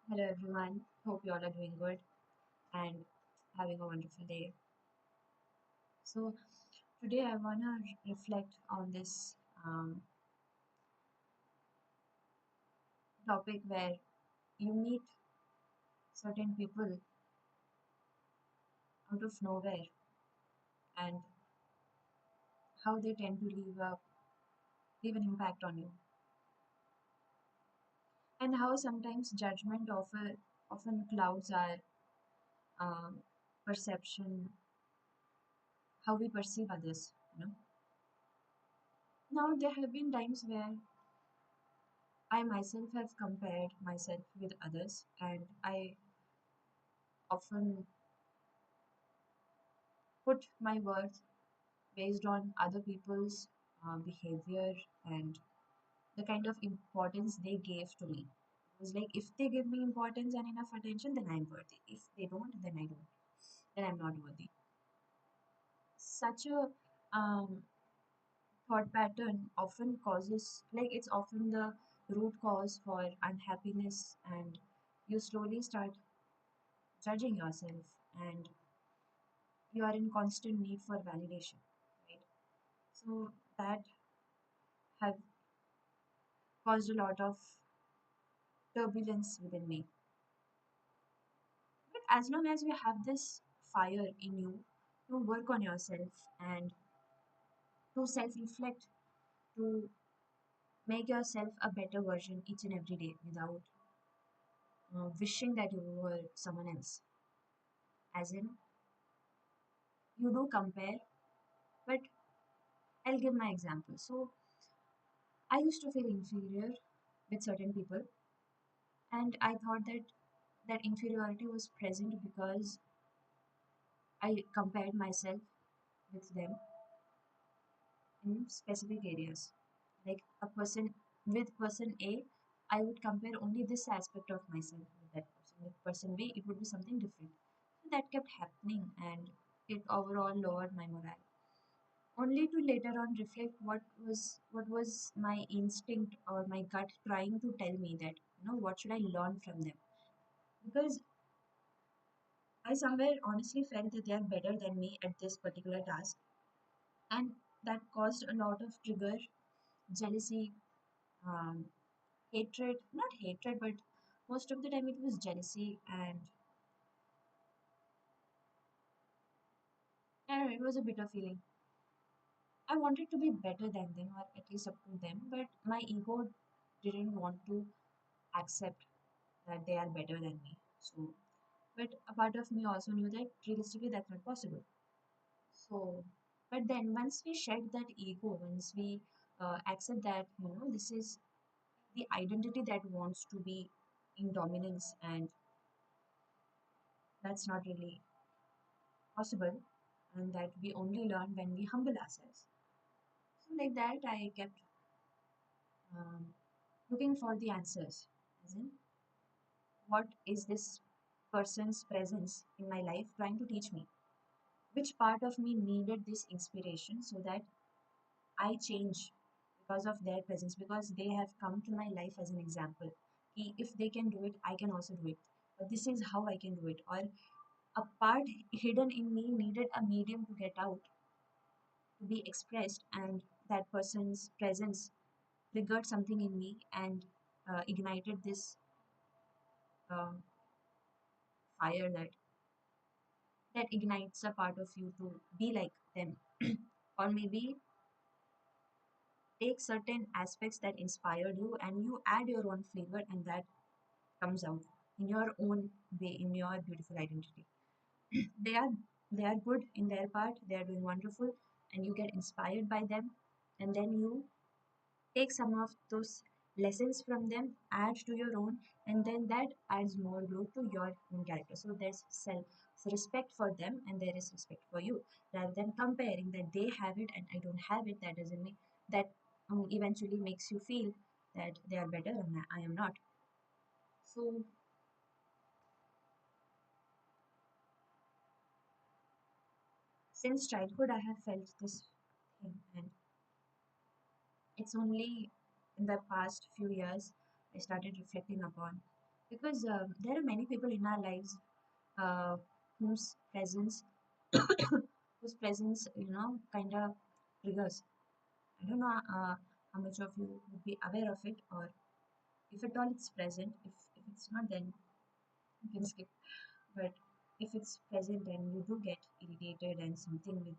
Hello everyone, hope you all are doing good and having a wonderful day. So, today I want to reflect on this topic where you meet certain people out of nowhere and how they tend to leave an impact on you, and how sometimes judgment often clouds our um, perception, how we perceive others. Now, there have been times where I myself have compared myself with others, and I often put my worth based on other people's behavior and the kind of importance they gave to me. It was like if they give me importance and enough attention, then I'm worthy. If they don't, then I don't. Then I'm not worthy. Such a thought pattern often causes, like, it's often the root cause for unhappiness, and you slowly start judging yourself, and you are in constant need for validation, right? So that have caused a lot of turbulence within me. But as long as you have this fire in you to work on yourself and to self reflect, to make yourself a better version each and every day without wishing that you were someone else. As in, you do compare, but I'll give my example. So, I used to feel inferior with certain people, and I thought that that inferiority was present because I compared myself with them in specific areas. Like a person with person A, I would compare only this aspect of myself with that person. With person B, it would be something different. So that kept happening, and it overall lowered my morale. Only to later on reflect what was my instinct or my gut trying to tell me that what should I learn from them, because I somewhere honestly felt that they are better than me at this particular task, and that caused a lot of trigger, jealousy, um, hatred, not hatred, but most of the time it was jealousy, and I don't know, it was a bitter feeling. I wanted to be better than them, or at least up to them, but my ego didn't want to accept that they are better than me. So, but a part of me also knew that realistically that's not possible. So, but then once we shed that ego, once we accept that this is the identity that wants to be in dominance, and that's not really possible, and that we only learn when we humble ourselves. So, like that, I kept um, looking for the answers, as in, what is this person's presence in my life trying to teach me? Which part of me needed this inspiration so that I change because of their presence, because they have come to my life as an example. If they can do it, I can also do it. But this is how I can do it. Or a part hidden in me needed a medium to get out, to be expressed, and that person's presence triggered something in me and ignited this um fire that ignites a part of you to be like them, or maybe take certain aspects that inspired you and you add your own flavor, and that comes out in your own way, in your beautiful identity. They are good in their part, they are doing wonderful, and you get inspired by them, and then you take some of those lessons from them, add to your own, and then that adds more growth to your own character. So there's self respect for them, and there is respect for you, rather than comparing that they have it and I don't have it. That doesn't mean that eventually makes you feel that they are better and I am not. So since childhood I have felt this thing, and it's only in the past few years I started reflecting upon. because there are many people in our lives uh, whose presence whose presence kind of triggers. I don't know how much of you would be aware of it, or if at all it's present. If it's not, then you can skip. But if it's present and you do get irritated and something with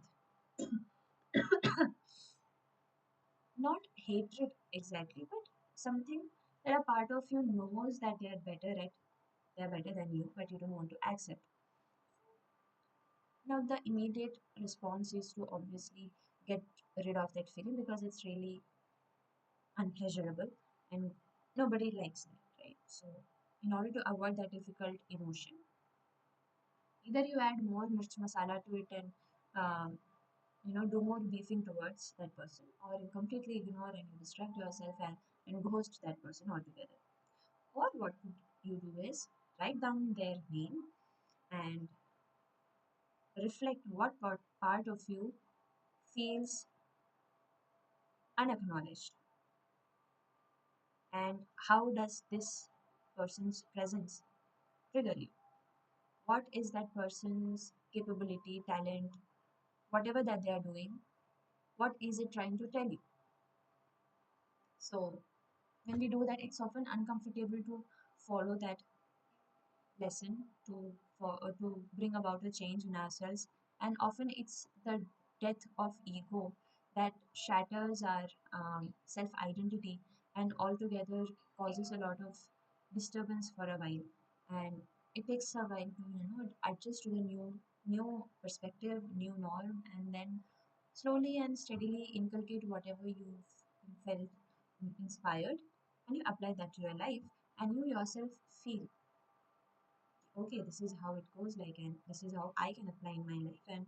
not hatred exactly, but something that a part of you knows that they're better than you, but you don't want to accept. Now the immediate response is to obviously get rid of that feeling because it's really unpleasurable and nobody likes that, right? So in order to avoid that difficult emotion, either you add more mirch masala to it and do more beefing towards that person, or you completely ignore and you distract yourself and ghost that person altogether. Or what could you do is write down their name and reflect what part of you feels unacknowledged, and how does this person's presence trigger you. What is that person's capability, talent, whatever that they are doing, what is it trying to tell you? So when we do that, it's often uncomfortable to follow that lesson to bring about a change in ourselves, and often it's the death of ego that shatters our self identity and altogether causes a lot of disturbance for a while, and it takes a while to adjust to the new perspective, new norm, and then slowly and steadily inculcate whatever you've felt inspired, and you apply that to your life, and you yourself feel okay, this is how it goes like, and this is how I can apply in my life, and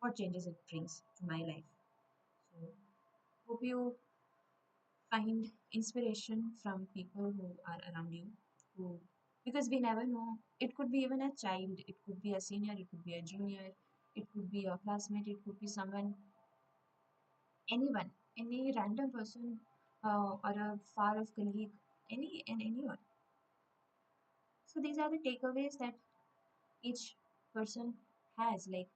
what changes it brings to my life. So hope you find inspiration from people who are around you, who, because we never know, it could be even a child, it could be a senior, it could be a junior, it could be a classmate, it could be someone, anyone, any random person, or a far off colleague, anyone. So these are the takeaways that each person has, like,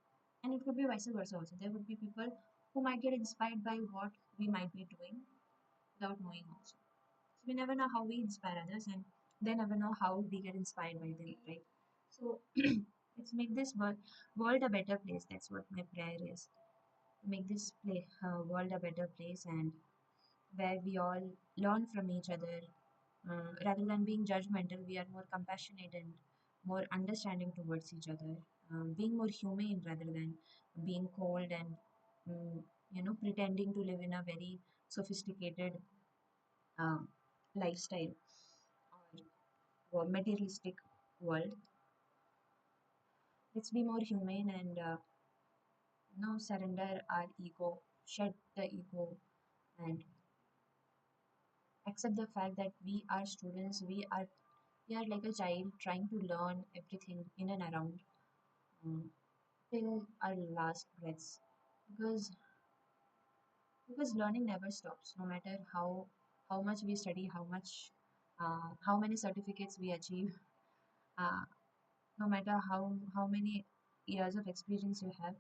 and it could be vice versa also. There would be people who might get inspired by what we might be doing without knowing also. So we never know how we inspire others, and they never know how we get inspired by them, right? So let's make this world a better place. That's what my prayer is. Make this world a better place, and where we all learn from each other. Rather than being judgmental, we are more compassionate and more understanding towards each other, being more humane rather than being cold and um, pretending to live in a very sophisticated um, lifestyle or materialistic world. Let's be more humane and surrender our ego, shed the ego, and accept the fact that we are students. We are like a child trying to learn everything in and around, um, till our last breaths, because learning never stops, no matter how much we study, how many certificates we achieve, uh, no matter how many years of experience you have,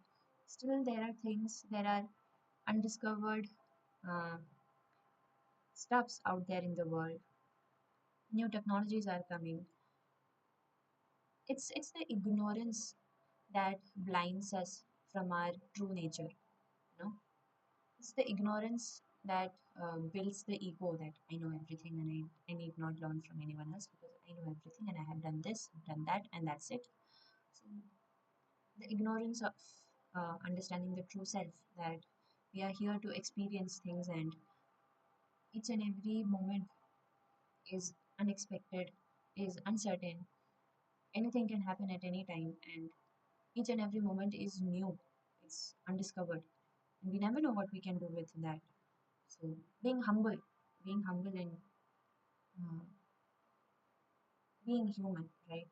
still there are things, there are undiscovered uh, stuffs out there in the world. New technologies are coming. It's the ignorance that blinds us from our true nature, you know. It's the ignorance that builds the ego that I know everything and I need not learn from anyone else because I know everything and I have done this, done that, and that's it. So the ignorance of understanding the true self, that we are here to experience things, and each and every moment is unexpected, is uncertain. Anything can happen at any time, and each and every moment is new. It's undiscovered, and we never know what we can do with that. So being humble and uh, being human, right?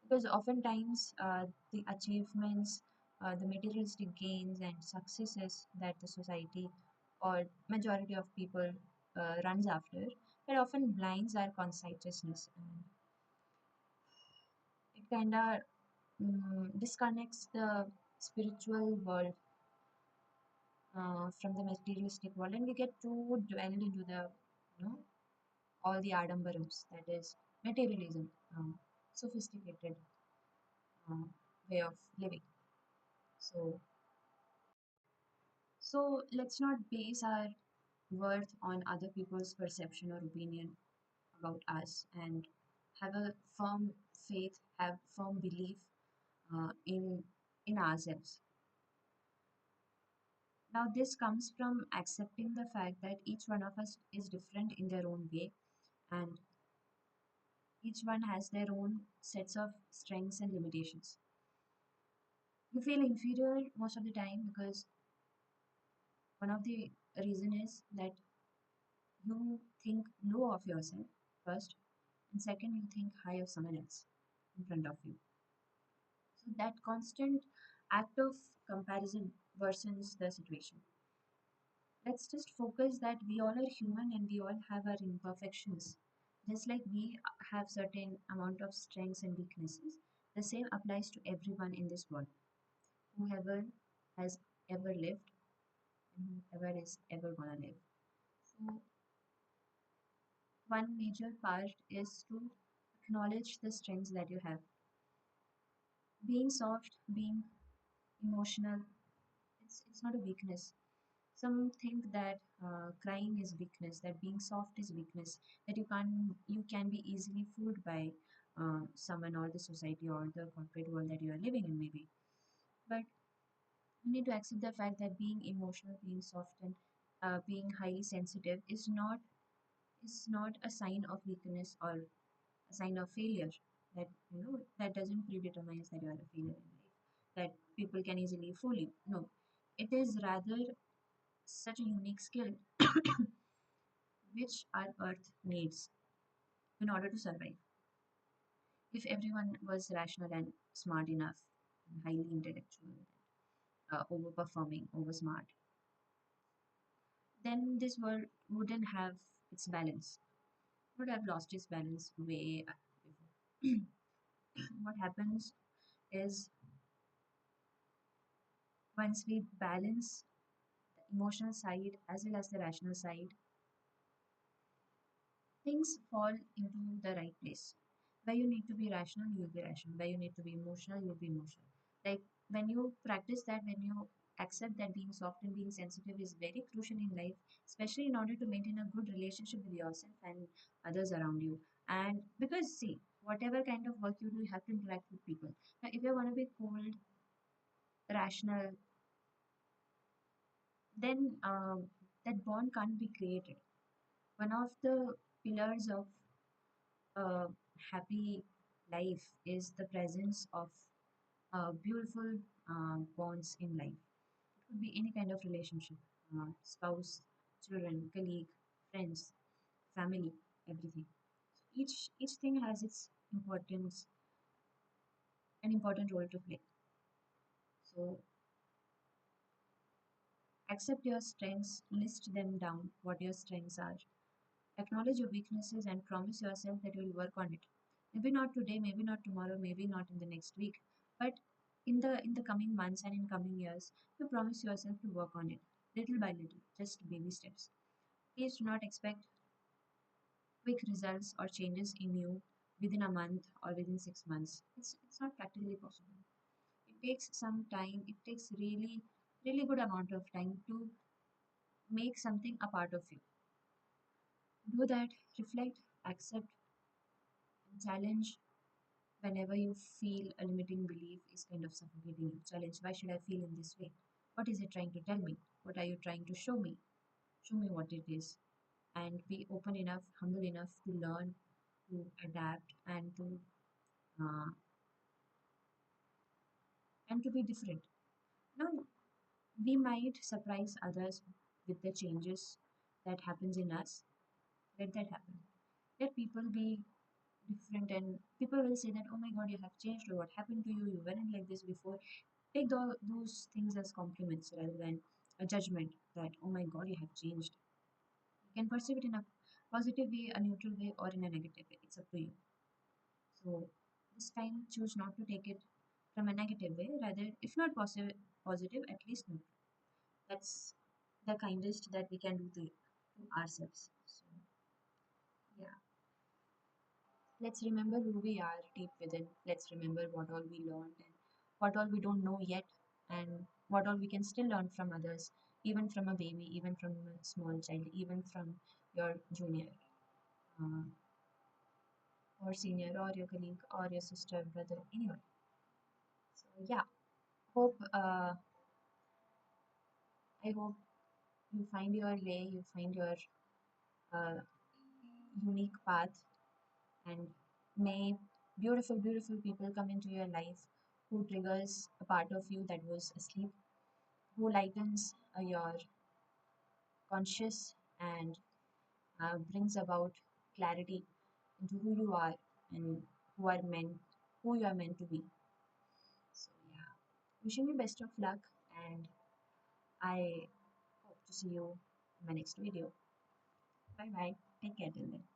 Because oftentimes the achievements, the materialistic gains and successes that the society or majority of people runs after, it often blinds our conscientiousness. it kind of disconnects the spiritual world from the materialistic world, and we get too dwelled into the all the adambarams, that is materialism, sophisticated uh, way of living. So let's not base our worth on other people's perception or opinion about us, and have a firm faith, have firm belief in ourselves. Now this comes from accepting the fact that each one of us is different in their own way, and each one has their own sets of strengths and limitations. You feel inferior most of the time because one of the reason is that you think low of yourself first, and second you think high of someone else in front of you. So that constant act of comparison worsens the situation. Let's just focus that we all are human and we all have our imperfections. Just like we have certain amount of strengths and weaknesses, the same applies to everyone in this world, whoever has ever lived and whoever is ever gonna live. So one major part is to acknowledge the strengths that you have. Being soft, being emotional, it's not a weakness. Some think that crying is weakness, that being soft is weakness, that you can be easily fooled by someone or the society or the corporate world that you are living in maybe. But you need to accept the fact that being emotional, being soft, and being highly sensitive is not a sign of weakness or a sign of failure. That that doesn't predetermine that you are a failure in life. That people can easily fool you. No, it is rather such a unique skill which our earth needs in order to survive. If everyone was rational and smart enough, and highly intellectual, overperforming, over smart, then this world wouldn't have its balance, would have lost its balance way before. What happens is once we balance the emotional side as well as the rational side, things fall into the right place. Where you need to be rational, you will be rational. Where you need to be emotional, you will be emotional. Like when you practice that, when you accept that being soft and being sensitive is very crucial in life, especially in order to maintain a good relationship with yourself and others around you. And because, see, whatever kind of work you do, you have to interact with people. Now, if you're going to be cold, rational, then that bond can't be created. One of the pillars of a happy life is the presence of beautiful bonds in life. It could be any kind of relationship, spouse, children, colleague, friends, family, everything. Each thing has its importance, an important role to play. So accept your strengths, list them down, what your strengths are. Acknowledge your weaknesses and promise yourself that you will work on it. Maybe not today, maybe not tomorrow, maybe not in the next week, but in the coming months and in coming years, you promise yourself to work on it little by little, just baby steps. Please do not expect quick results or changes in you within a month or within 6 months. It's not practically possible. It takes some time. It takes really good amount of time to make something a part of you. Do that, reflect, accept, and challenge whenever you feel a limiting belief is kind of suffocating you. Challenge, why should I feel in this way? What is it trying to tell me? What are you trying to show me? Show me what it is. And be open enough, humble enough to learn, to adapt, uh, and to be different. Now, we might surprise others with the changes that happens in us. Let that happen. Let people be different, and people will say that, oh my god, you have changed, or what happened to you, you weren't like this before. Take those things as compliments rather than a judgment that, oh my god, you have changed. You can perceive it in a positive way, a neutral way, or in a negative way. It's up to you. So this time choose not to take it from a negative way, rather, if not positive, at least neutral. That's the kindest that we can do to ourselves. So, yeah, let's remember who we are deep within. Let's remember what all we learned and what all we don't know yet, and what all we can still learn from others, even from a baby, even from a small child, even from your junior, uh, or senior, or your colleague, or your sister, brother, anyone. So, yeah, hope I hope you find your way, you find your uh, unique path, and may beautiful, beautiful people come into your life who triggers a part of you that was asleep, who lightens your conscious and brings about clarity into who you are and who you are meant to be. So yeah, wishing you best of luck, and I hope to see you in my next video. Bye bye. Take care till then.